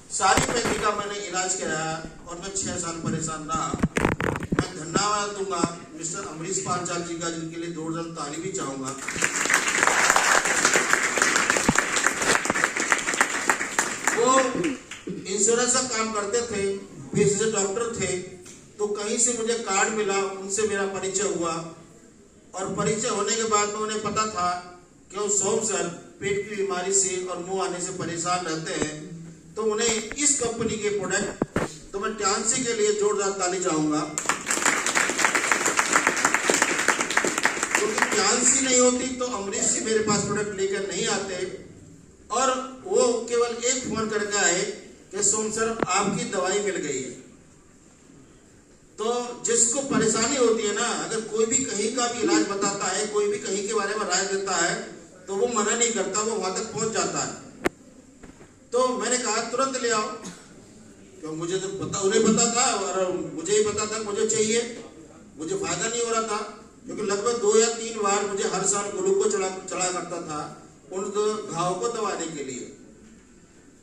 सारी फैमिली का मैंने इलाज कराया और मैं 6 साल परेशान रहा। मैं धन्यवाद दूंगा मिस्टर अमरीश पांचाल जी का, जिनके लिए जोरदार ताली भी चाहूंगा। वो इंश्योरेंस का काम करते थे, पेशे से डॉक्टर थे, तो कहीं से मुझे कार्ड मिला, उनसे मेरा परिचय हुआ और परिचय होने के बाद में उन्हें पता था कि वो सोम सर पेट की बीमारी से और मुंह आने से परेशान रहते हैं, तो उन्हें इस कंपनी के प्रोडक्ट, तो मैं ट्यांसी के लिए जोरदार ताली चाहूंगा। क्योंकि ट्यांसी नहीं होती तो अमरीश जी मेरे पास प्रोडक्ट लेकर नहीं आते, और वो केवल एक फोन करके आए कि सोम सर आपकी दवाई मिल गई है। तो जिसको परेशानी होती है ना, अगर कोई भी कहीं का भी इलाज बताता है, कोई भी कहीं के बारे में राय देता है, तो वो मना नहीं करता, वो वहां तक पहुंच जाता है। तो मैंने कहा तुरंत ले आओ, क्योंकि मुझे तो पता, उन्हें पता था और मुझे ही पता था मुझे चाहिए, मुझे फायदा नहीं हो रहा था, क्योंकि लगभग 2 या 3 बार मुझे हर साल ग्लूकोज चढ़ा करता था उन घाव को दबाने के लिए।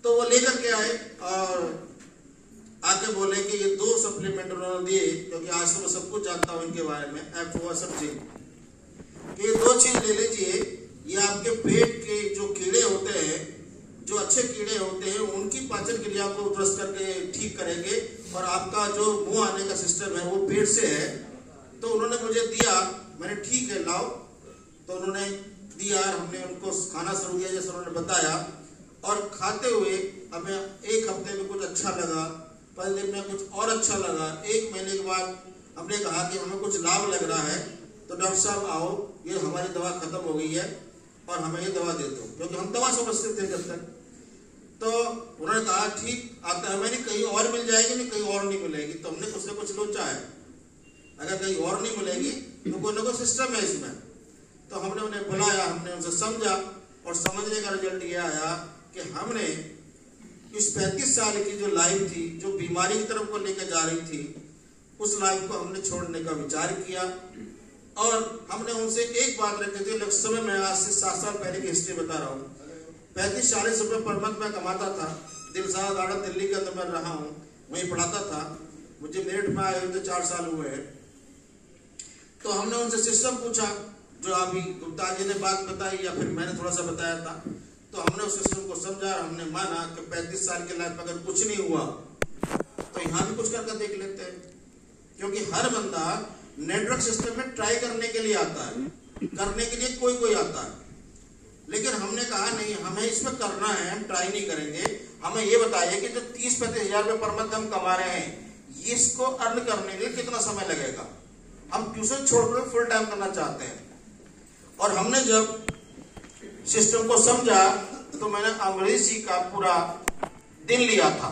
तो वो लेकर के आए और आके बोले कि ये 2 सप्लीमेंट उन्होंने दिए, क्योंकि आज तो मैं सब कुछ जानता हूँ इनके बारे में, एफ सब चीज, कि ये 2 चीज ले लीजिए, ये आपके पेट के जो कीड़े होते हैं, जो अच्छे कीड़े होते हैं, उनकी पाचन क्रिया को दुरुस्त करके ठीक करेंगे, और आपका जो मुंह आने का सिस्टम है वो पेट से है। तो उन्होंने मुझे दिया, मैंने ठीक है लाओ, तो उन्होंने दिया, हमने उनको खाना शुरू किया जैसे उन्होंने बताया, और खाते हुए हमें 1 हफ्ते में कुछ अच्छा लगा, 5 दिन में कुछ और अच्छा लगा, 1 महीने के बाद हमने कहा कि हमें कुछ लाभ लग रहा है, तो डॉक्टर साहब आओ, ये हमारी दवा खत्म हो गई है और हमें ये दवा दे दो, क्योंकि हम दवा समझते थे जब तक। तो उन्होंने कहा ठीक आता है, मैंने कहीं और मिल जाएगी, नहीं कहीं और नहीं मिलेगी। तो हमने कुछ ना कुछ सोचा है, अगर कहीं और नहीं मिलेगी तो कोई ना कोई सिस्टम है इसमें। तो हमने उन्हें बुलाया, हमने उनसे समझा, और समझने का रिजल्ट ये आया कि हमने इस 35 साल की जो लाइफ थी, जो बीमारी की तरफ को लेकर जा रही थी, उस लाइफ को हमने छोड़ने का विचार किया। और हमने उनसे एक बात रखी थी, उस समय मैं आज से 7 साल पहले की हिस्ट्री बता रहा हूँ, 35-40 रुपए पर मंथ मैं कमाता था, दिलशाद गार्डन दिल्ली के अंदर मैं रहा हूँ, वहीं पढ़ाता था, मुझे मेरिट में आए हुए 4 साल हुए हैं। तो हमने उनसे सिस्टम पूछा, जो अभी गुप्ता जी ने बात बताई या फिर मैंने थोड़ा सा बताया था, तो हमने उस सिस्टम को समझा, हमने माना कि 35 साल की लाइफ में अगर कुछ नहीं हुआ तो यहाँ भी कुछ करके देख लेते हैं, क्योंकि हर बंदा नेटवर्क सिस्टम में ट्राई करने के लिए आता है, करने के लिए कोई आता है, लेकिन हमने कहा नहीं, हमें इसमें करना है, हम ट्राई नहीं करेंगे। हमें ये बताइए कि जो 30-35 हजार रुपए पर मंथ हम कमा रहे हैं, इसको अर्न करने के लिए कितना समय लगेगा। हम ट्यूशन छोड़कर फुल टाइम करना चाहते हैं। और हमने जब सिस्टम को समझा तो मैंने अमरीश जी का पूरा दिन लिया था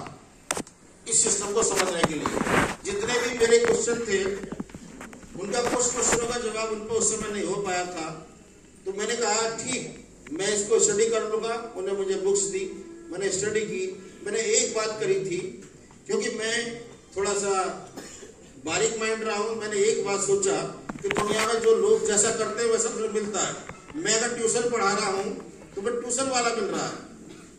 इस सिस्टम को समझने के लिए। जितने भी मेरे क्वेश्चन थे, उनका कुछ क्वेश्चनों का जवाब उनको उस समय नहीं हो पाया था, तो मैंने कहा ठीक, मैं इसको स्टडी कर लूंगा। उन्हें मुझे बुक्स दी, मैंने स्टडी की। मैंने एक बात करी थी, क्योंकि मैं थोड़ा सा बारीक माइंड रहा हूं, मैंने एक बात सोचा कि दुनिया में जो लोग जैसा करते हैं वैसा मुझे मिलता है। मैं अगर ट्यूशन पढ़ा रहा हूं तो मैं ट्यूशन वाला मिल रहा है,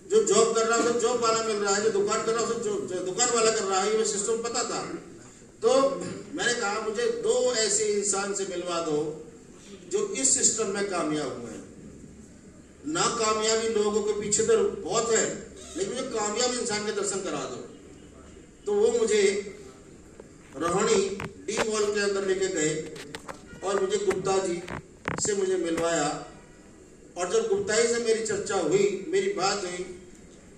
जो जॉब कर रहा है जॉब वाला मिल रहा है, जो दुकान कर रहा है जो दुकान वाला कर रहा है, ये सिस्टम पता था। तो मैंने कहा मुझे 2 ऐसे इंसान से मिलवा दो जो इस सिस्टम में कामयाब हुए हैं। नाकामयाबी लोगों के पीछे तो बहुत है, लेकिन जो कामयाब इंसान के दर्शन करा दो। तो वो मुझे रोहिणी डी मॉल के अंदर लेके गए और मुझे गुप्ता जी से मुझे मिलवाया। और जब गुप्ता जी से मेरी चर्चा हुई, मेरी बात हुई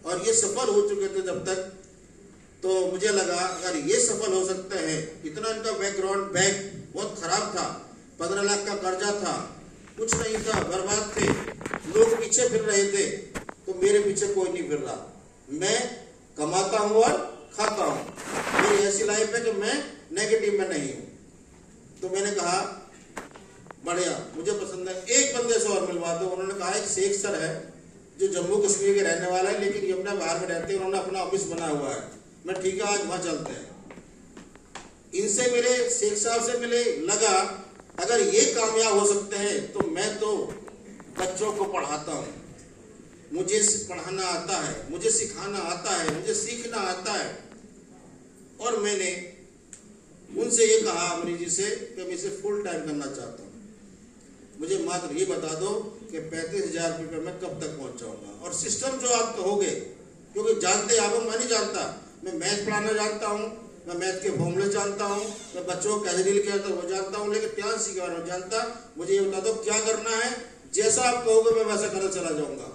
और ये सफल हो चुके थे जब तक, तो मुझे लगा अगर ये सफल हो सकते हैं, इतना इनका बैकग्राउंड बहुत खराब था, 15 लाख का कर्जा था, कुछ नहीं था, बर्बाद थे, लोग पीछे फिर रहे थे, तो मेरे पीछे कोई नहीं फिर रहा। मैं कमाता हूं और खाता हूं, मेरी ऐसी लाइफ है कि मैं नेगेटिव में नहीं हूं। तो मैंने कहा बढ़िया, मुझे पसंद है, एक बंदे से और मिलवा दो। उन्होंने कहा एक शेख सर है जो जम्मू कश्मीर के रहने वाला है, लेकिन ये अपना बाहर में रहते हैं, उन्होंने अपना ऑफिस बना हुआ है। मैं ठीक है, आज वहां चलते हैं। इनसे मिले, शेख साहब से मिले, लगा अगर ये कामयाब हो सकते हैं तो मैं तो बच्चों को पढ़ाता हूं, मुझे पढ़ाना आता है, मुझे सिखाना आता है, मुझे सीखना आता है। और मैंने उनसे ये कहा अमरीश जी से कि मैं इसे फुल टाइम करना चाहता हूँ, मुझे मात्र ये बता दो कि 35,000 रुपये में कब तक पहुँच जाऊँगा। और सिस्टम जो आप कहोगे, क्योंकि जानते आप, मैं नहीं जानता, मैं मैथ पढ़ाना जानता हूँ, मैं मैथ के फॉर्मूले जानता हूँ, मैं बच्चों को कैसे डील किया जाता है वो जानता हूँ, लेकिन डांस के बारे में जानता। मुझे ये बता दो क्या करना है, जैसा आप कहोगे मैं वैसा करना चला जाऊँगा।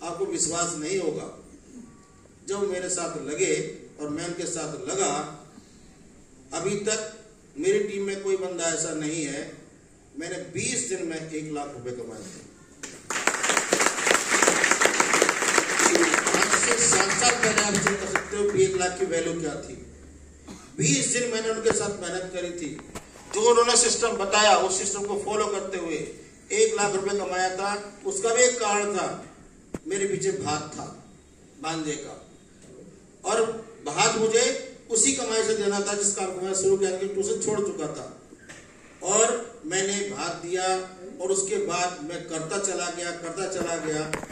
आपको विश्वास नहीं होगा, जब मेरे साथ लगे और मैं उनके साथ लगा, अभी तक मेरी टीम में कोई बंदा ऐसा नहीं है, मैंने 20 दिन में 1 लाख रुपए कमाए थे। आज से 7 साल पहले आप चिंता कर सकते हो कि 1 लाख की वैल्यू क्या थी। 20 दिन मैंने उनके साथ मेहनत करी थी, जो उन्होंने सिस्टम बताया उस सिस्टम को फॉलो करते हुए 1 लाख रुपए कमाया था। उसका भी एक कारण था, मेरे पीछे भात था बांधे का, और भात मुझे उसी कमाई से देना था जिस काम को मैं शुरू किया, ट्यूशन छोड़ चुका था। और मैंने भात दिया और उसके बाद मैं करता चला गया।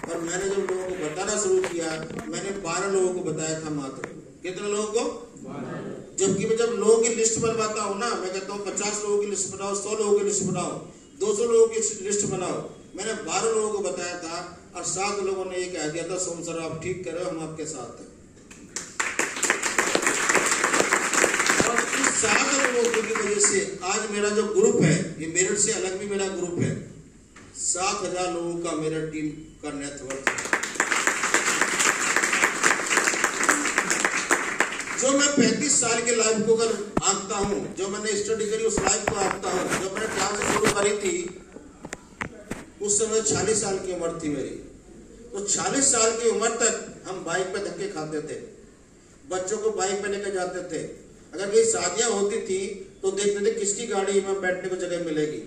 और मैंने जब लोगों को बताना शुरू किया, मैंने 12 लोगों को बताया था मात्र। कितने लोगों को? जबकि मैं जब लोगों की लिस्ट बनवाता हूँ ना, मैं कहता हूँ 50 लोगों की लिस्ट बनाओ, 100 लोगों की लिस्ट बनाओ, 200 लोगों की लिस्ट बनाओ। मैंने 12 लोगों को बताया था और 7 लोगों ने ये कह दिया था, सोम सर आप ठीक कर रहे हो, हम आपके साथ हैं। और इस 7 लोगों की वजह से आज मेरा जो ग्रुप है, ये मेरिट से अलग भी मेरा ग्रुप है, 7,000 लोगों का मेरा टीम का नेटवर्क है। जो मैं 35 साल के लाइफ को अगर आंकता हूँ, जो मैंने स्टडी करी उस लाइफ को आंकता हूँ, जब मैंने डांस शुरू करी थी उस समय 40 साल की उम्र थी मेरी। तो 40 साल की उम्र तक हम बाइक पे धक्के खाते थे, बच्चों को बाइक पे लेकर जाते थे। अगर कहीं शादियां होती थी तो देखते थे किसकी गाड़ी में बैठने को जगह मिलेगी।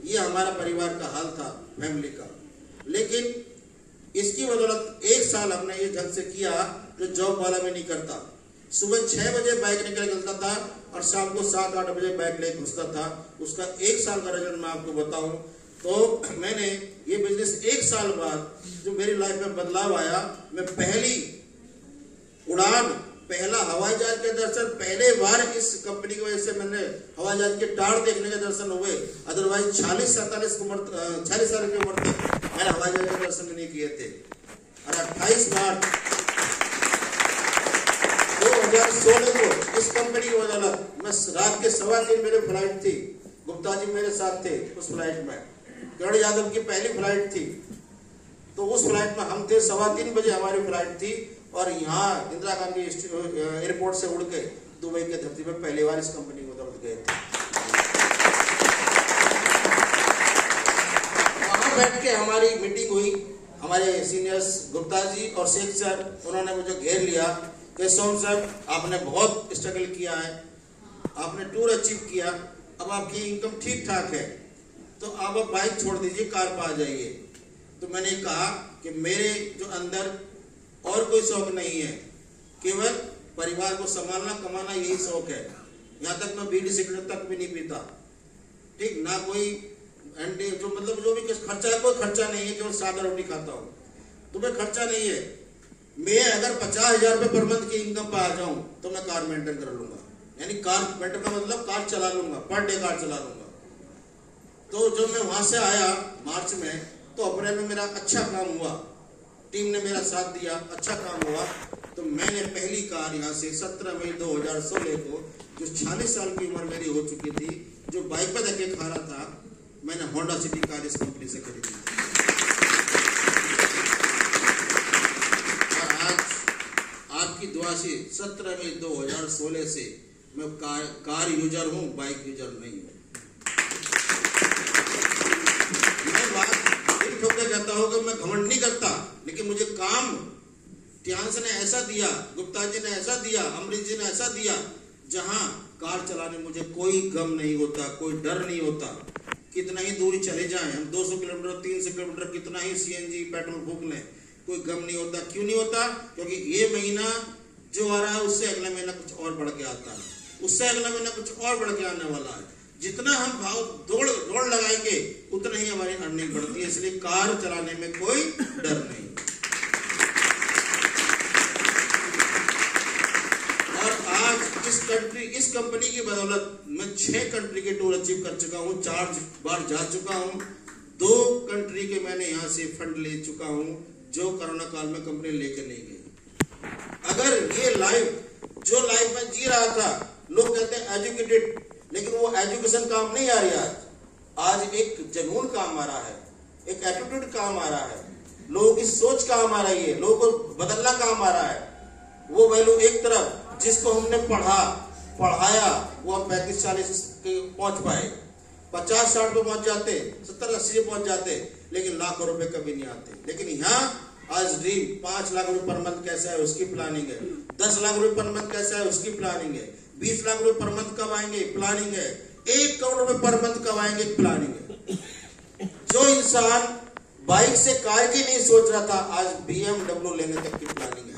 ये हमारा परिवार का हाल था, फैमिली का। लेकिन इसकी बदौलत 1 साल हमने ये ढंग से किया जो जॉब वाला में नहीं करता। सुबह 6 बजे बाइक निकलता था और शाम को 7-8 बजे बाइक लेकर घुसता था। उसका 1 साल का रिजल्ट मैं आपको बताऊं तो मैंने ये बिजनेस 1 साल बाद जो मेरी लाइफ में बदलाव आया, मैं पहली उड़ान, पहला हवाई जहाज के दर्शन, पहले बार इस कंपनी की वजह से मैंने हवाई जहाज के टार देखने के दर्शन हुए। अदरवाइज 40 साल की उम्र तक मैंने हवाई जहाज के दर्शन नहीं किए थे। और 28 मार्च 2016 को इस कंपनी की बदौलत मैं रात के 3:15 मेरी फ्लाइट थी, गुप्ता जी मेरे साथ थे उस फ्लाइट में, गढ़ यादव की पहली फ्लाइट थी। तो उस फ्लाइट में हम थे, 3:15 बजे हमारी फ्लाइट थी और यहाँ इंदिरा गांधी एयरपोर्ट से उड़ के दुबई के धरती पर पहली बार इस कंपनी की बदौलत गए थे। वहां बैठ के हमारी मीटिंग हुई, हमारे सीनियर्स गुप्ता जी और शेख सर, उन्होंने मुझे घेर लिया कि सोम सर आपने बहुत स्ट्रगल किया है, आपने टूर अचीव किया, अब आपकी इनकम ठीक ठाक है, तो आप बाइक छोड़ दीजिए, कार पर आ जाइए। तो मैंने कहा कि मेरे जो अंदर और कोई शौक नहीं है, केवल परिवार को संभालना, कमाना, यही शौक है। यहाँ तक मैं बीड़ी सिगरेट तक भी नहीं पीता, ठीक ना, कोई एंडी जो मतलब जो भी खर्चा है, कोई खर्चा नहीं है, केवल सादा रोटी खाता हूँ, तो मैं खर्चा नहीं है। मैं अगर 50,000 रुपये पर मंथ की इनकम पर आ जाऊं तो मैं कार मेंटेन कर लूंगा, यानी कार मेंटेन का मतलब कार चला लूंगा, पर डे कार चला लूंगा। तो जब मैं वहां से आया मार्च में, तो अप्रैल में मेरा अच्छा काम हुआ, टीम ने मेरा साथ दिया, अच्छा काम हुआ। तो मैंने पहली कार यहाँ से 17 मई 2016 को, जो 40 साल की उम्र मेरी हो चुकी थी, जो बाइक पर धक्के खा रहा था, मैंने होंडा सिटी कार इस कंपनी से खरीदी। आपकी दुआ से 17 मई 2016 से मैं कार यूजर हूं, बाइक यूजर नहीं हूं। मैं बात दिल ठोक के कहता हूं कि मैं घमंड नहीं करता, लेकिन मुझे काम ध्यान ने ऐसा दिया, गुप्ता जी ने ऐसा दिया, अमरीश जी ने ऐसा दिया, जहां कार चलाने मुझे कोई गम नहीं होता, कोई डर नहीं होता। कितना ही दूरी चले जाएं, हम 200 किलोमीटर 300 किलोमीटर कितना ही सीएनजी पेट्रोल फूक लें, कोई गम नहीं होता। क्यों नहीं होता? क्योंकि ये महीना जो आ रहा है उससे अगला महीना कुछ और बढ़ के आता है, उससे अगला महीना कुछ और बढ़ के आने वाला है। जितना हम भाव दौड़ लगाएंगे उतना ही हमारी अर्निंग बढ़ती है। इसलिए कार चलाने में कोई डर नहीं। इस कंपनी की बदौलत मैं 6 कंट्री के टूर अचीव कर चुका हूँ, 4 बार जा चुका हूँ, 2 कंट्री के मैंने यहाँ से फंड ले चुका हूँ जो कोरोना काल में कंपनी लेके नहीं गई। अगर ये लाइफ जो लाइफ में जी रहा था, लोग कहते हैं एजुकेटेड, लेकिन वो एजुकेशन काम नहीं आ रही आज एक जुनून काम आ रहा है, एक एटीट्यूड काम आ रहा है, लोगों की सोच काम आ रही है, लोगों को बदलना काम आ रहा है। वो वैल्यू एक तरफ जिसको हमने पढ़ाया वो अब 35-40 पहुंच पाए, 50-60 पे पहुंच जाते, 70-80 पे पहुंच जाते, लेकिन लाखों रुपए कभी नहीं आते। लेकिन यहाँ आज ड्रीम 5 लाख रुपए पर मंथ कैसा है उसकी प्लानिंग है, 10 लाख रुपए पर मंथ कैसा है उसकी प्लानिंग है, 20 लाख रुपए पर मंथ कब आएंगे प्लानिंग है, 1 करोड़ रुपए पर मंथ कब आएंगे प्लानिंग है। जो इंसान बाइक से कार की नहीं सोच रहा था आज BMW लेने तक की प्लानिंग है।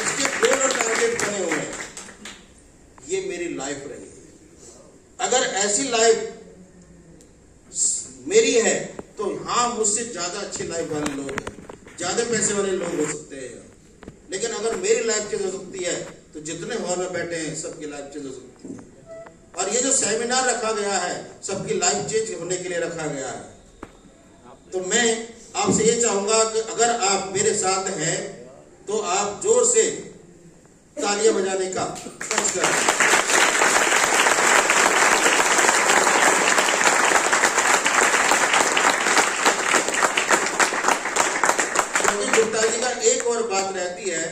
इसके गोल और टारगेट बने हुए हैं। ये मेरी लाइफ रही है। अगर ऐसी लाइफ मेरी है तो हाँ, मुझसे ज्यादा अच्छी लाइफ वाले लोग हैं, ज्यादा पैसे वाले लोग हो सकते हैं, लेकिन अगर मेरी लाइफ चेंज हो सकती है तो जितने हॉल में बैठे हैं सबकी लाइफ चेंज हो सकती है। और ये जो सेमिनार रखा गया है सबकी लाइफ चेंज होने के लिए रखा गया है। तो मैं आपसे ये चाहूंगा कि अगर आप मेरे साथ हैं तो आप जोर से तालियां बजाने का कोशिश करें। गुप्ता जी का एक और बात रहती है,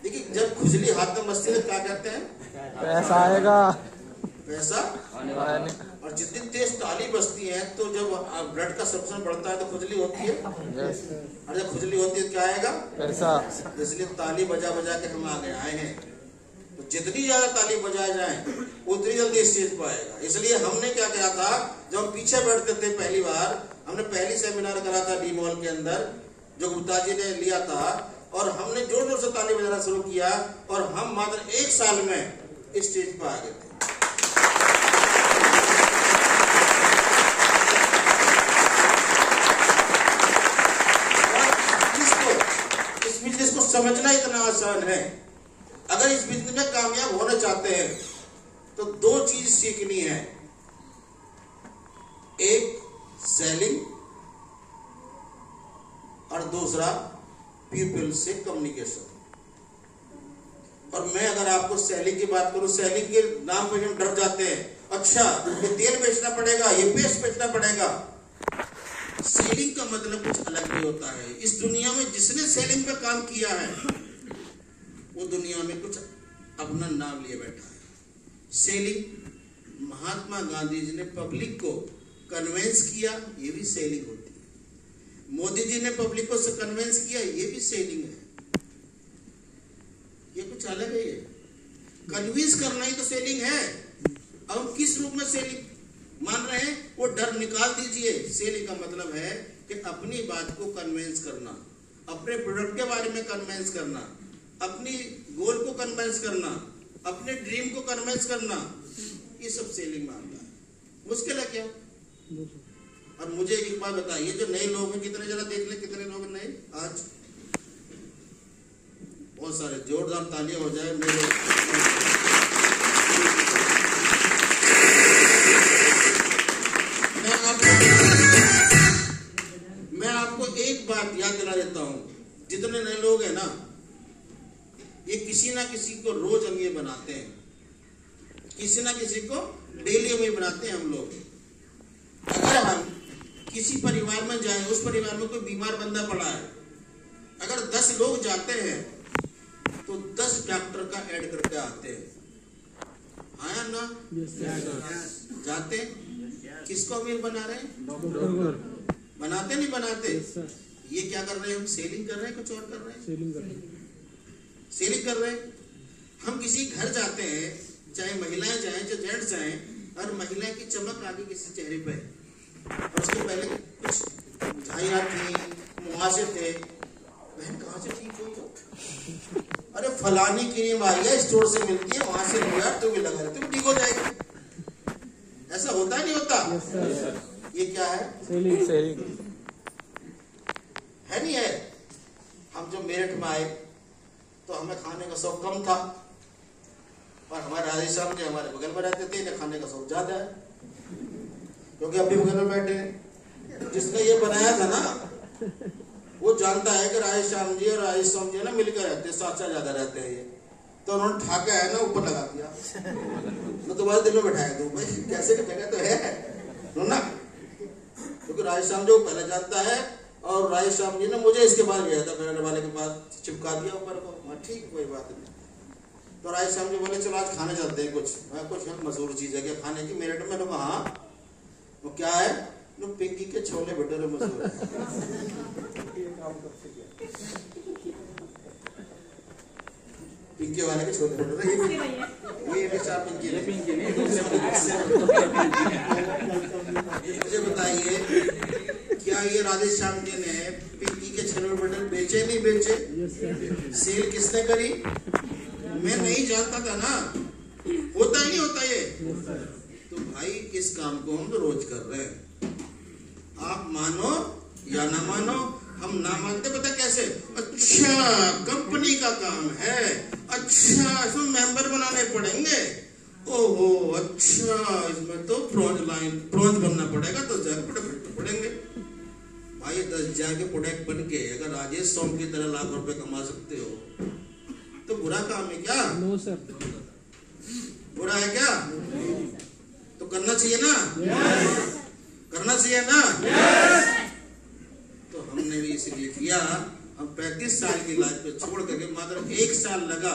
देखिए जब खुजली हाथ में बसती है क्या कहते हैं, पैसा आएगा, पैसा। और जितनी तेज ताली बजती है तो जब ब्लड का सर्कुलेशन बढ़ता है तो खुजली होती है, और जब खुजली होती है क्या आएगा, पैसा। इसलिए ताली बजा बजा के हम आगे आए हैं, तो जितनी ज्यादा ताली बजाया जाए उतनी जल्दी स्टेज पर आएगा। इसलिए हमने क्या किया था, जब हम पीछे बैठते थे पहली बार, हमने पहली सेमिनार करा था डी मॉल के अंदर जो गुप्ता जी ने लिया था, और हमने जोर जोर से ताली बजाना शुरू किया और हम मात्र 1 साल में इस स्टेज पर आ गए थे। और इस बिजनेस को समझना इतना आसान है। अगर इस बिजनेस में कामयाब होना चाहते हैं तो 2 चीज सीखनी है, एक सेलिंग और दूसरा पीपल से कम्युनिकेशन। और मैं अगर आपको सेलिंग की बात करूं, सेलिंग के नाम पे हम डर जाते हैं, अच्छा ये तेल बेचना पड़ेगा, ये पेस्ट बेचना पड़ेगा। सेलिंग का मतलब कुछ अलग नहीं होता है। इस दुनिया में जिसने सेलिंग पे काम किया है वो दुनिया में कुछ अपना नाम लिए बैठा है। सेलिंग, महात्मा गांधी जी ने पब्लिक को कन्विंस किया, ये भी सेलिंग होती है। मोदी जी ने पब्लिक को कन्विंस किया, ये भी सेलिंग है। ये कुछ अलग है। ये कन्विंस करना ही तो सेलिंग है। अब हम किस रूप में सेलिंग मान रहे हैं, वो डर निकाल दीजिए। सेलिंग का मतलब है कि अपनी बात को कन्विंस करना, अपने प्रोडक्ट के बारे में कन्विंस करना, अपनी गोल को कन्विंस करना, अपने ड्रीम को कन्विंस करना, ये सब सेलिंग में आता है। मुश्किल है क्या? और मुझे एक बात बताइए, जो नए लोग हैं कितने, जरा देख ले कितने लोग नए आज, बहुत सारे, जोरदार तालियां हो जाए नए लोग। मैं आपको एक बात याद दिला देता हूं, जितने नए लोग हैं ना, ये किसी ना किसी को रोज अमीर बनाते हैं, किसी ना किसी को डेली अमीर बनाते हैं हम लोग। अगर हम किसी परिवार में जाएं, उस परिवार में कोई बीमार बंदा पड़ा है, अगर 10 लोग जाते हैं तो 10 डॉक्टर का ऐड करके आते हैं, आया ना? जाते किसको अमीर बना रहे हैं? बनाते नहीं बनाते? ये क्या कर रहे हैं हम? सेलिंग कर रहे हैं, कुछ और कर रहे हैं, सेलिंग कर रहे हैं। हम किसी घर जाते हैं, चाहे महिलाएं जाएं चाहे जेंट्स जाएं, और महिला की चमक आगे किसी चेहरे पे, और उसके पहले कुछ झाइयाँ थी, मुहासे थे, बहन कहाँ से ठीक हुई हो? अरे फलानी क्रीम आई है, स्टोर से मिलती है, वहां से लिया, तो भी लगा तुम ठीक हो जाएगी। ऐसा होता है नहीं होता? ये क्या है? सेलिंग है नहीं है? हम जब मेरठ में आए तो हमें खाने का शौक कम था, और हमारे राजेश साहब जी हमारे बगल में रहते थे, इन्हें खाने का शौक ज्यादा है, क्योंकि अभी बगल में बैठे हैं। जिसने ये बनाया था ना वो जानता है कि राजेश श्याम जी और राजेश श्याम जी ना मिलकर रहते हैं, साथ साथ ज्यादा रहते हैं ये, तो उन्होंने ठाके है ना ऊपर लगा दिया, तो दोबारा दिल में बैठाया तो भाई कैसे की जगह तो है ना, क्योंकि राजेश श्याम जी को पहले जानता है, और राजेश श्याम जी ने मुझे इसके बाद भेजा था, मेरे वाले के पास चिपका दिया ऊपर को। ठीक कोई बात नहीं। तो राजेश श्याम जी बोले चलो आज खाने चलते हैं कुछ मशहूर चीज है क्या खाने की मेरठ में? लोग हाँ वो क्या है? पिंकी के छोले भटूरे मशहूर है। पिंकी वाले के छोले भटूरे ये पिंकी नहीं मुझे बताइए क्या ये राजेश श्याम जी ने पिंकी के छोले भटूरे बेचे नहीं बेचे? सेल किसने करी? मैं नहीं जानता था ना, होता ही नहीं होता ये। तो भाई इस काम को हम तो रोज कर रहे हैं, आप मानो या ना मानो, हम ना मानते पता कैसे? अच्छा कंपनी का काम है, अच्छा इसमें मेंबर बनाने पड़ेंगे, ओहो अच्छा इसमें तो ब्रॉन्ज बनना पड़ेगा, 10,000 प्रोडक्ट पड़ेंगे। भाई 10,000 के प्रोडक्ट बन के अगर राजेश सोम की तरह लाख रुपए कमा सकते हो तो बुरा काम है क्या? No sir. बुरा है क्या? तो करना चाहिए ना, करना चाहिए ना। तो हमने भी इसलिए किया। हम 35 साल की लाइफ को छोड़ करके मात्र 1 साल लगा।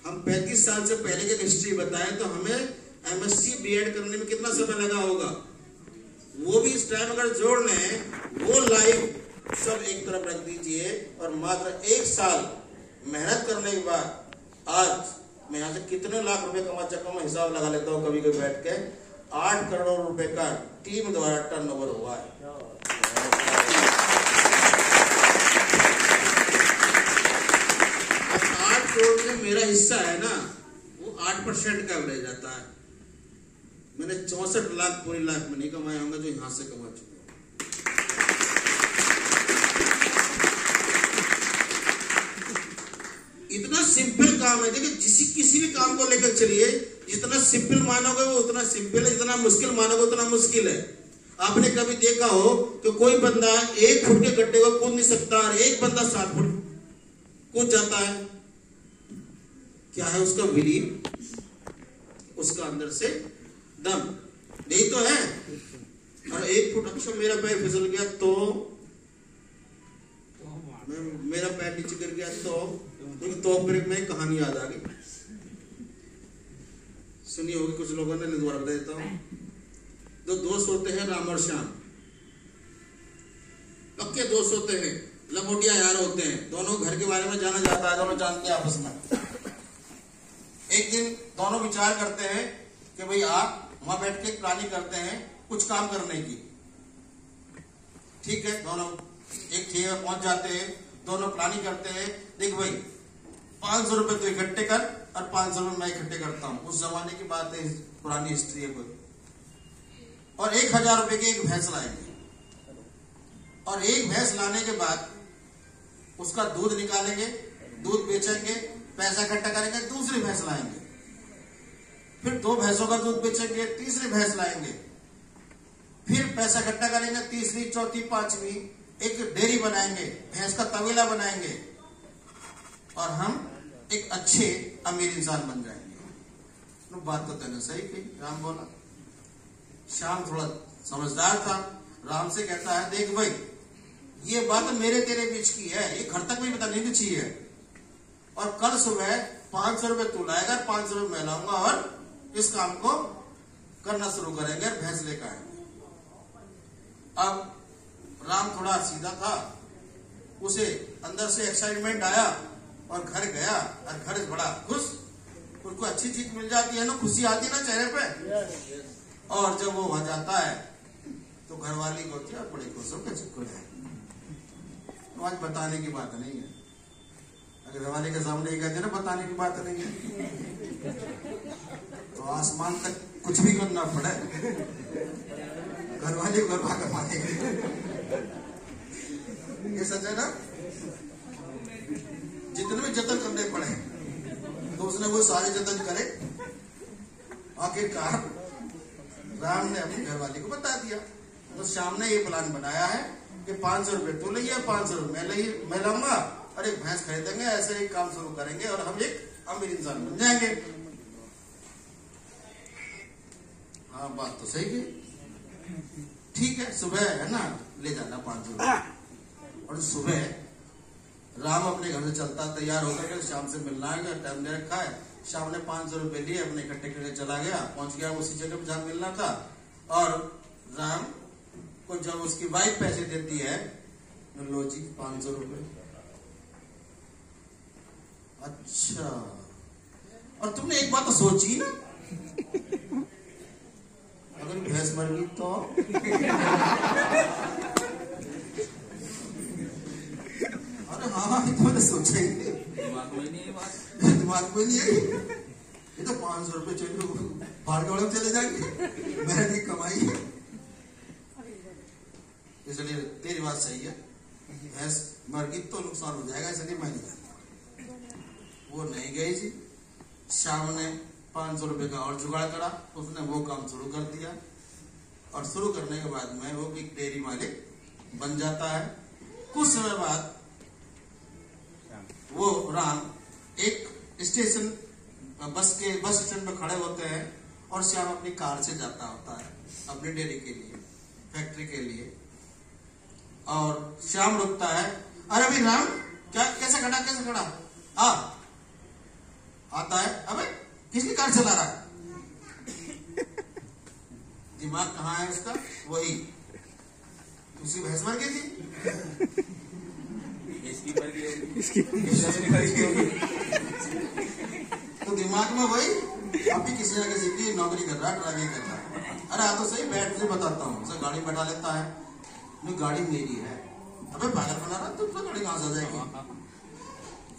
हम 35 साल से पहले की हिस्ट्री बताएं तो हमें एमएससी बीएड करने में कितना समय लगा होगा, वो भी इस टाइम अगर जोड़ लें, वो लाइफ सब एक तरफ रख दीजिए, और मात्र 1 साल मेहनत करने के बाद आज मैं यहाँ से कितने लाख रुपए कमा चुका हूँ, हिसाब लगा लेता हूँ कभी कभी बैठ के। 8 करोड़ रुपए का टीम द्वारा टर्नओवर हुआ है। 8 करोड़ में मेरा हिस्सा है ना, वो 8% का एवरेज आता है। मैंने 64 लाख पूरी लाख में नहीं कमाया होगा जो यहां से कमा चुका हूं। इतना सिंपल काम है। देखिए किसी भी काम को लेकर चलिए, जितना सिंपल मानोगे वो उतना सिंपल है, जितना मुश्किल मानोगे उतना मुश्किल है। आपने कभी देखा हो कि कोई बंदा 1 फुट के गड्ढे को कूद नहीं सकता और एक बंदा 7 फुट कूद जाता है? क्या है उसका बिलीव, उसका अंदर से दम, यही तो है। और 1 फुट अच्छा मेरा पैर फिसल गया तो, मेरा पैर नीचे गिर गया तो फिर मेरी कहानी याद आ गई, सुनी होगी कुछ लोगों ने, दोबारा बता देता हूं। 2 दोस्त होते हैं, राम और श्याम, पक्के दोस्त होते हैं, लंगोटिया यार होते हैं। दोनों घर के बारे में जाना जाता है, दोनों जानते हैं आपस में। एक दिन दोनों विचार करते हैं कि भाई आप वहां बैठ के प्लानिंग करते हैं कुछ काम करने की। ठीक है, दोनों एक जगह पहुंच जाते हैं, दोनों प्लानिंग करते हैं, देख भाई 500 रुपए तो इकट्ठे कर और 500 रुपए मैं इकट्ठे करता हूं। उस जमाने की बात है, पुरानी हिस्ट्री है कोई। और 1000 रुपए की एक भैंस लाएंगे, और एक भैंस लाने के बाद उसका दूध निकालेंगे, दूध बेचेंगे, पैसा इकट्ठा करेंगे, दूसरी भैंस लाएंगे, फिर 2 भैंसों का दूध बेचेंगे, तीसरी भैंस लाएंगे, फिर पैसा इकट्ठा करेंगे, तीसरी, चौथी, पांचवी, एक डेयरी बनाएंगे, भैंस का तबेला बनाएंगे, और हम एक अच्छे अमीर इंसान बन जाएंगे। तो बात तो तूने सही कही, राम बोला। श्याम थोड़ा समझदार था, राम से कहता है देख भाई ये बात मेरे तेरे बीच की है, ये घर तक भी पता नहीं बिछी है, और कल सुबह 500 रुपए तू लाएगा, 500 रुपए मैं लाऊंगा, और इस काम को करना शुरू करेंगे और भैंस लेकर आएंगे। अब राम थोड़ा सीधा था, उसे अंदर से एक्साइटमेंट आया और घर गया, और घर बड़ा खुश, उसको अच्छी चीज मिल जाती है ना, खुशी आती है ना चेहरे पे। और जब वो वहां जाता है तो घरवाली को क्या बड़ी खुश हो गए। तो आज बताने की बात नहीं है, अगर घरवाले के सामने ये कहते ना बताने की बात नहीं है तो आसमान तक कुछ भी करना पड़े, घरवाले को घर भागा मारेंगे। ये सच है ना। जितने भी जतन करने पड़े तो उसने वो सारे जतन करे। आखिरकार राम ने अपनी घरवाली को बता दिया। तो श्याम ने ये प्लान बनाया है कि 500 रुपए तू ले, 500 रुपए मैं लाऊंगा और एक भैंस खरीदेंगे, ऐसे ही काम शुरू करेंगे और हम एक अमीर इंसान बन जाएंगे। हाँ, बात तो सही है। ठीक है, सुबह है ना, ले जाना 500 रुपए। और सुबह राम अपने घर से चलता तैयार होकर के श्याम से मिलना है, टाइम दे रखा है। श्याम ने 500 रुपए लिए, अपने इकट्ठे करके चला गया, पहुंच गया उसी जगह पर जहां मिलना था। और राम को जब उसकी वाइफ पैसे देती है, लो जी 500 रुपए। अच्छा, और तुमने एक बात तो सोची ना, अगर भैंस मर गई तो अरे हाँ, ये तो मैंने सोचा ही नहीं, दिमाग में नहीं आई। ये तो 500 रुपए चलो भाड़ के चले जाएंगे, मेहनत की कमाई है। इसलिए तेरी बात सही है, भैंस मर गई तो नुकसान हो जाएगा, इसलिए मैं नहीं जाता। वो नहीं गई जी। श्याम ने 500 रुपए का और जुगाड़ करा, उसने वो काम शुरू कर दिया। और शुरू करने के बाद में वो एक डेयरी मालिक बन जाता है। कुछ समय बाद वो राम एक स्टेशन बस स्टैंड पर खड़े होते हैं और श्याम अपनी कार से जाता होता है अपनी डेयरी के लिए, फैक्ट्री के लिए। और श्याम रुकता है, अरे अभी राम क्या, कैसे खड़ा आता है, अबे किसकी कार चला रहा है? दिमाग कहाँ है उसका? वही उसी भैंस मर गई थी, इसकी मर गई। तो दिमाग में वही, अभी किसी न किसी की नौकरी कर रहा है, ड्राइविंग कर रहा है। अरे आ तो सही, बैठ से बताता हूँ, उसे गाड़ी बैठा लेता है। नहीं, गाड़ी मेरी है। अबे पागल बना रहा, तुम तो गाड़ी कहाँ से आ जाएगी?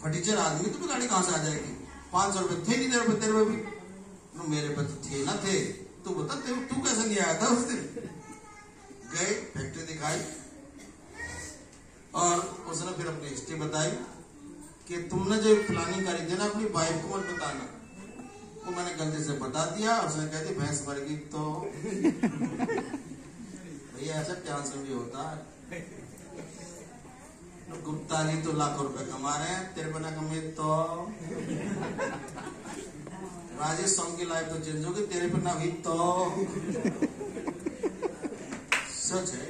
फटीचर आदमी, तुम्हें गाड़ी कहाँ से आ जाएगी? 500 रुपए थे नहीं तेरे पे भी? तो मेरे पे तो थे ना थे, तू बता तू कैसे नहीं आया था उस दिन? गए, फैक्ट्री दिखाई और उसने फिर अपनी हिस्ट्री बताई कि तुमने जो प्लानिंग करी थी ना अपनी वाइफ को मत बताना, वो मैंने गलती से बता दिया। उसने कह दी भैंस मर गई तो भैया ऐसा चांस भी होता है। गुप्ता जी तो लाखों रुपए कमा रहे हैं, तेरे बना कमे तो राजेश सॉन्ग की लाइफ तो चेंज होगी, तेरे पे ना हुई तो सच है।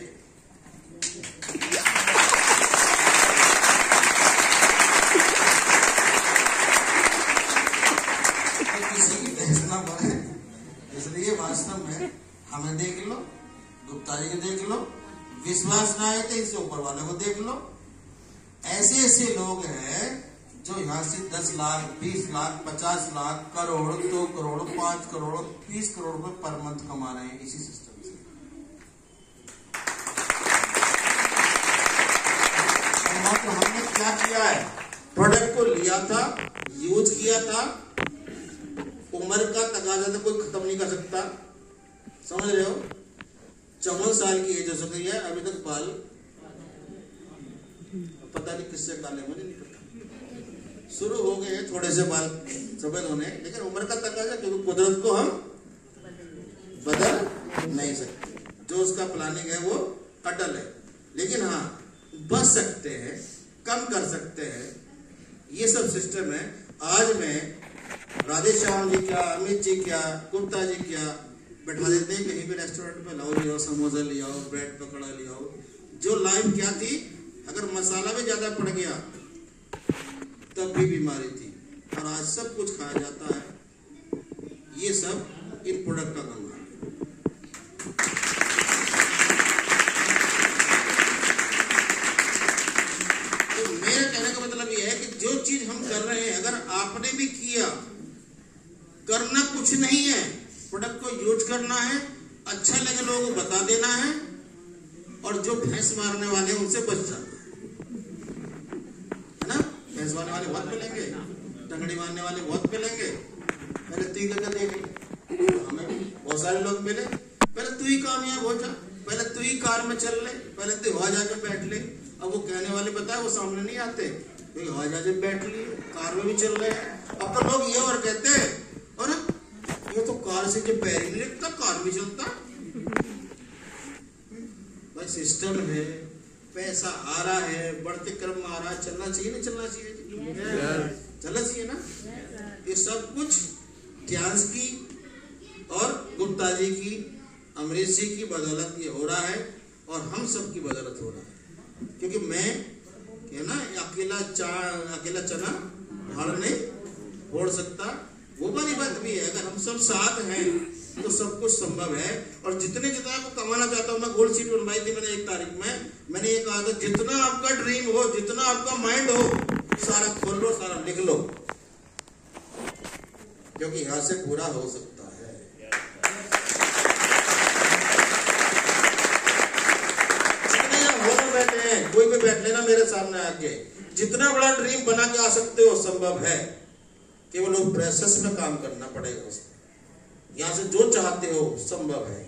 तो किसी की बहस ना बढ़े, इसलिए वास्तव में हमें देख लो, गुप्ता जी को देख लो, विश्वास ना आए तो इससे ऊपर वाले को देख लो। ऐसे ऐसे लोग हैं जो यहाँ से 10 लाख, 20 लाख, 50 लाख, करोड़, 2 करोड़, 5 करोड़, 30 करोड़ रुपए पर मंथ कमा रहे हैं इसी सिस्टम से। तो हमने क्या किया है, प्रोडक्ट को लिया था, यूज किया था, उम्र का तकाजा तो कोई खत्म नहीं कर सकता, समझ रहे हो? 54 साल की एज हो सकती है, अभी तक बाल पता नहीं किससे काले, मुझे नहीं पता, शुरू हो गए हैं थोड़े से बाल सफेद होने, लेकिन उम्र का तकाजा, क्योंकि कुदरत को हम बदल नहीं सकते। जो उसका प्लानिंग है वो अटल है, लेकिन हाँ बच सकते हैं, कम कर सकते हैं, ये सब सिस्टम है। आज मैं राधेश्याम जी क्या, अमित जी क्या, गुप्ता जी क्या बैठा देते हैं कहीं भी रेस्टोरेंट में, लाओ लियाओ, समोसा लियाओ, ब्रेड पकौड़ा लियाओ। जो लाइफ क्या थी, अगर मसाला भी ज्यादा पड़ गया तब भी बीमारी थी, और आज सब कुछ खाया जाता है। ये सब इन प्रोडक्ट का काम है। तो मेरे कहने का मतलब ये है कि जो चीज हम कर रहे हैं, अगर आपने भी किया, करना कुछ नहीं है, प्रोडक्ट को यूज करना है, अच्छा लगे लोगों को बता देना है, और जो भैंस मारने वाले हैं उनसे बच जाना है ना। भैंस मारने वाले बहुत मिलेंगे, टंगड़ी मारने वाले बहुत मिलेंगे, पहले तू ही करके देख ले। हमें बहुत सारे लोग मिले, पहले तू ही कामयाब हो जा, पहले तू ही कार में चल ले, पहले तू वहां जाके बैठ ले। अब वो कहने वाले बताए, वो सामने नहीं आते, हवाई जहाज में बैठ लिए, कार में भी चल रहे हैं। अब तो लोग ये और कहते हैं, और ये तो कार से जो पैर ही नहीं लगता, कार में चलता। भाई सिस्टम है, पैसा आ रहा है, बढ़ते क्रम में आ रहा है, चलना चाहिए नहीं चलना चाहिए? चलना चाहिए ना। ये सब कुछ ध्यान की और गुप्ता जी की, अमरीश जी की बदौलत ये हो रहा है, और हम सब की बदौलत हो रहा है। क्योंकि मैं है ना, अकेला चना भाड़ नहीं फोड़ सकता, वो वाली बात भी है। अगर हम सब साथ हैं तो सब कुछ संभव है। और जितना को कमाना चाहता हूँ, मैं गोल्ड सीट बनवाई थी मैंने 1 तारीख में, मैंने ये कहा था जितना आपका ड्रीम हो, जितना आपका माइंड हो, सारा खोल लो, सारा लिख लो, क्योंकि यहाँ से पूरा हो सकता है। बैठे हैं, कोई भी बैठ लेना मेरे सामने आके, जितना बड़ा ड्रीम बना के आ सकते हो संभव है, केवल वो प्रोसेस में काम करना पड़ेगा उसमें। यहाँ से जो चाहते हो संभव है।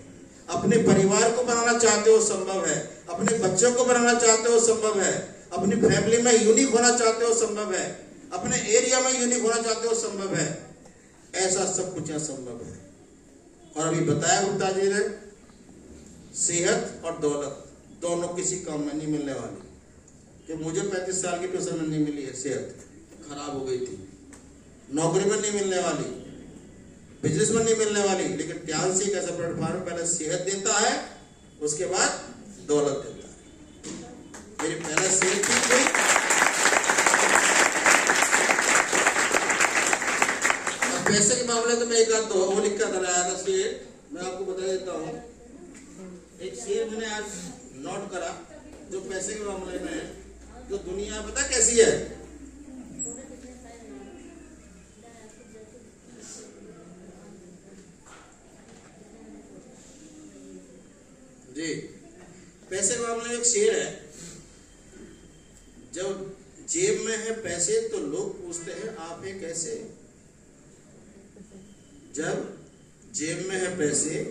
अपने परिवार को बनाना चाहते हो संभव है, अपने बच्चों को बनाना चाहते हो संभव है, अपनी फैमिली में यूनिक होना चाहते हो संभव है, अपने एरिया में यूनिक होना चाहते हो संभव है। ऐसा सब कुछ यहाँ संभव है। और अभी बताया गुप्ता जी ने, सेहत और दौलत दोनों किसी काम में नहीं मिलने वाली। कि मुझे 35 साल की ट्यूशन में नहीं मिली है, सेहत खराब हो गई थी, नौकरी में नहीं मिलने वाली, बिजनेस में नहीं मिलने वाली, लेकिन ध्यान से एक ऐसा प्लेटफॉर्म पहले सेहत देता है, उसके बाद दौलत देता है। मेरी पहले सेहत ठीक हुई, और पैसे के मामले तो मैं एक आध वो लिख कर कराया था शेर, मैं आपको बता देता हूँ। एक शेर मैंने आज नोट करा जो पैसे के मामले में है, जो दुनिया पता कैसी है। जी, पैसे के मामले में एक शेर है, जब जेब में है पैसे तो लोग पूछते हैं आप है कैसे। जब जेब में है पैसे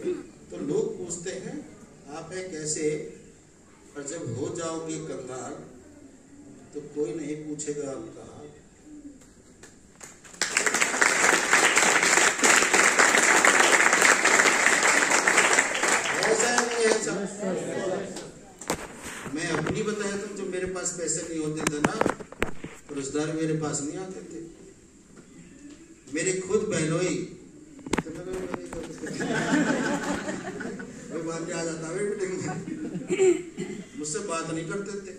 तो लोग पूछते हैं आप है कैसे, और जब हो जाओगे कंगाल तो कोई नहीं पूछेगा आपका हाल। ऐसा नहीं ऐसा। मैं अपनी बताया था, जब मेरे पास पैसे नहीं होते थे ना, तो रिश्तेदार मेरे पास नहीं आते थे। मेरे खुद बहनोई बात आ जाता है मीटिंग में, मुझसे बात नहीं करते थे।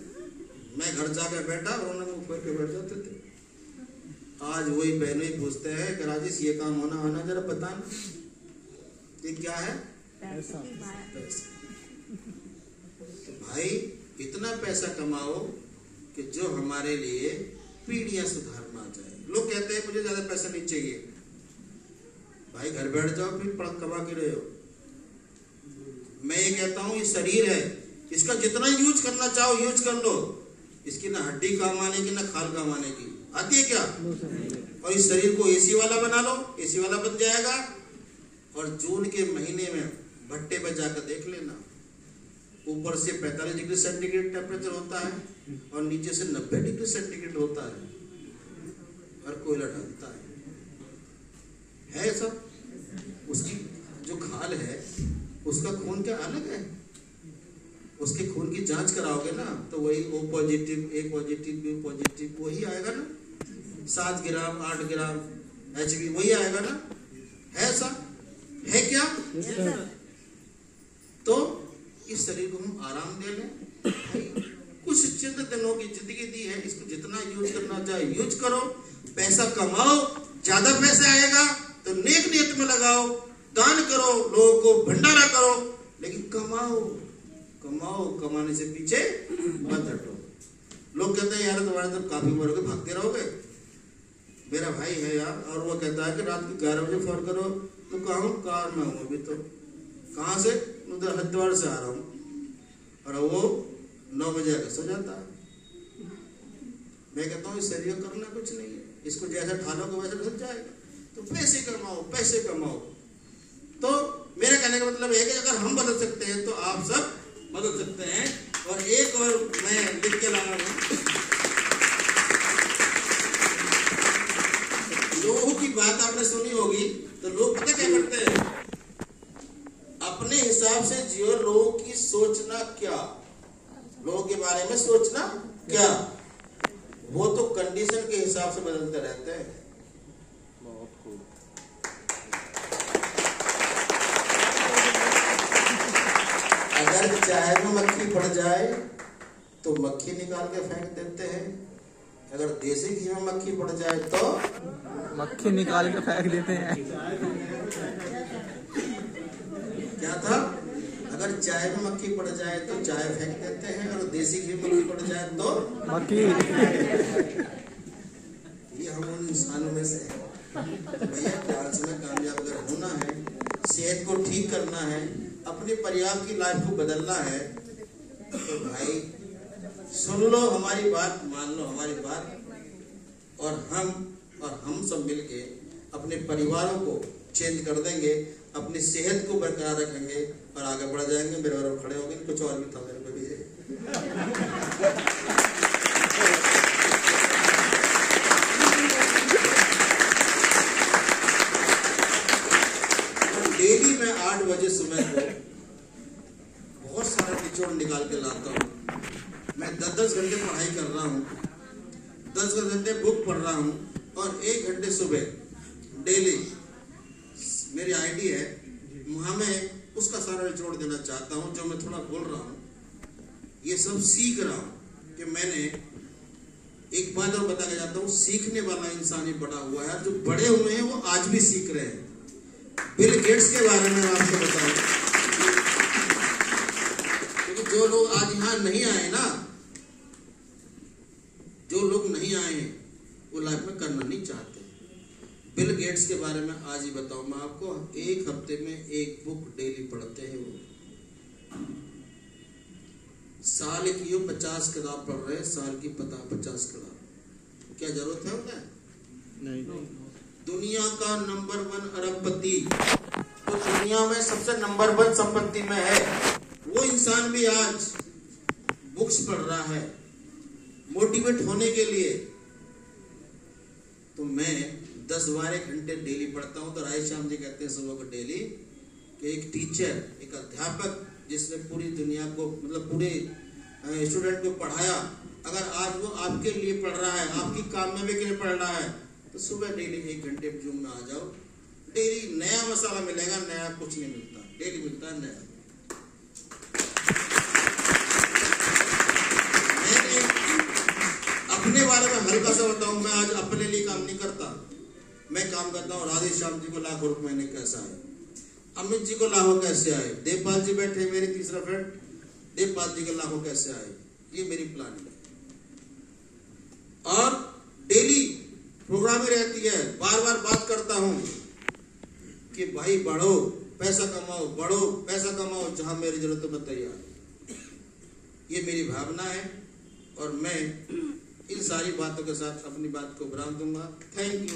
मैं घर जाकर बैठा, उन्होंने मुंह खोल के बैठ जाते थे। आज वही बहनों ही पूछते हैं कि राजेश ये काम होना जरा बताना, ये क्या है? पैसा। तो भाई इतना पैसा कमाओ कि जो हमारे लिए पीढ़ियां सुधार में आ जाए। लोग कहते हैं मुझे ज्यादा पैसा नहीं चाहिए। भाई घर बैठ जाओ, फिर पढ़ कमा के रहे हो। मैं ये कहता हूँ ये शरीर है, इसका जितना यूज करना चाहो यूज कर लो। इसकी ना हड्डी काम आने की ना खाल काम आने की, आती है क्या? और इस शरीर को एसी वाला बना लो, एसी वाला बन जाएगा। और जून के महीने में भट्टे पर जाकर देख लेना, ऊपर से 45 डिग्री सेंटीग्रेड टेम्परेचर होता है और नीचे से 90 डिग्री सेंटीग्रेड होता है, और कोयला ढलता है सब। उसकी जो खाल है उसका खून क्या अलग है। उसके खून की जांच कराओगे ना तो वही O positive, A positive, B positive वही आएगा ना। 7 ग्राम 8 ग्राम HB वही आएगा ना। है ऐसा है क्या? तो इस शरीर को हम आराम दे लें। कुछ चंद दिनों की जिंदगी दी है, इसको जितना यूज करना चाहे यूज करो। पैसा कमाओ, ज्यादा पैसा आएगा तो नेक नियत में लगाओ, दान करो, लोगों को भंडारा करो, लेकिन कमाओ। कमाने से पीछे मत हटो। लोग कहते हैं यार तुम्हारे तो काफी उम्र हो गई, भागते रहोगे। मेरा भाई है यार, और वो कहता है कि रात को 11 बजे फोन करो तो कहूँ कार में हूँ अभी। तो कहाँ से? उधर हरिद्वार से आ रहा हूँ, और वो 9 बजे आकर सो जाता है। मैं कहता हूँ इस शरीर को करना कुछ नहीं है, इसको जैसा ठालोगे वैसा सज जाएगा। तो पैसे कमाओ, पैसे कमाओ। तो मेरे कहने का मतलब है कि अगर हम बदल सकते हैं तो आप सब बदल सकते हैं। और एक और मैं लिख के ला रहा हूँ, क्या वो तो कंडीशन के हिसाब से बदलते रहते हैं। बहुत खूब। अगर चाय में मक्खी पड़ जाए तो मक्खी निकाल के फेंक देते हैं, अगर देसी घी में मक्खी पड़ जाए तो मक्खी निकाल के फेंक देते हैं। क्या था? अगर चाय में मक्खी पड़ जाए तो चाय फेंक देते हैं, और देसी घी में मक्खी पड़ जाए तो मक्खी। ये हम उन इंसानों में से हैं। भैया डांस में कामयाब अगर होना है, सेहत को ठीक करना है, अपने परिवार की लाइफ को बदलना है, तो भाई सुन लो हमारी बात, मान लो हमारी बात, और हम सब मिलके अपने परिवारों को चेंज कर देंगे, अपनी सेहत को बरकरार रखेंगे और आगे बढ़ जाएंगे। मेरे और खड़े हो गए, कुछ और भी था मेरे को भी। डेली मैं 8 बजे सुबह को बहुत सारा निचोड़ निकाल के लाता हूँ। मैं 10-10 घंटे पढ़ाई कर रहा हूँ, 10 घंटे बुक पढ़ रहा हूँ, और 1 घंटे सुबह डेली मेरी आईडी है, वहां मैं उसका सारा निचोड़ देना चाहता हूँ। जो मैं थोड़ा बोल रहा हूँ ये सब सीख रहा हूँ। कि मैंने एक बात और बता के जाता हूँ, सीखने वाला इंसान ही बड़ा हुआ है। जो बड़े हुए हैं वो आज भी सीख रहे हैं। बिल गेट्स के बारे में आपको बताऊं, क्योंकि जो लोग आज यहाँ नहीं आए ना, जो लोग नहीं आए हैं वो लाइफ में करना नहीं चाहते। बिल गेट्स के बारे में आज ही बताऊं मैं आपको, 1 हफ्ते में 1 बुक डेली पढ़ते हैं वो। साल की 50 किताब पढ़ रहे हैं, साल की 50 किताब। क्या जरूरत है उन्हें? नहीं। दुनिया का नंबर 1 अरबपति, तो दुनिया में सबसे नंबर 1 संपत्ति में है, वो इंसान भी आज बुक्स पढ़ रहा है मोटिवेट होने के लिए। तो मैं 10-12 घंटे डेली पढ़ता हूँ। तो राय श्याम जी कहते हैं सुबह को डेली कि एक टीचर, एक अध्यापक जिसने पूरी दुनिया को, मतलब पूरे स्टूडेंट को पढ़ाया, अगर आज वो आपके लिए पढ़ रहा है, आपकी कामयाबी के लिए पढ़ रहा है, तो सुबह डेली 1 घंटे जूम में आ जाओ। डेली नया मसाला मिलेगा, नया कुछ नहीं मिलता, डेली मिलता है नया। अपने बारे में हल्का सा बताऊं, मैं आज अपने लिए काम नहीं करता। मैं काम करता हूँ राधे श्याम जी को लाखों रुपए महीने कैसा है, अमित जी को लाखों कैसे आए, देवपाल जी बैठे मेरे तीसरा फ्रेंड, देवपाल जी के लाखों कैसे आए, ये मेरी प्लानिंग है। और डेली प्रोग्राम में रहती है, बार बार बात करता हूं कि भाई बढ़ो, पैसा कमाओ, बढ़ो, पैसा कमाओ, जहां मेरी जरूरत है मैं तैयार। ये मेरी भावना है, और मैं इन सारी बातों के साथ अपनी बात को विराम दूंगा। Thank you.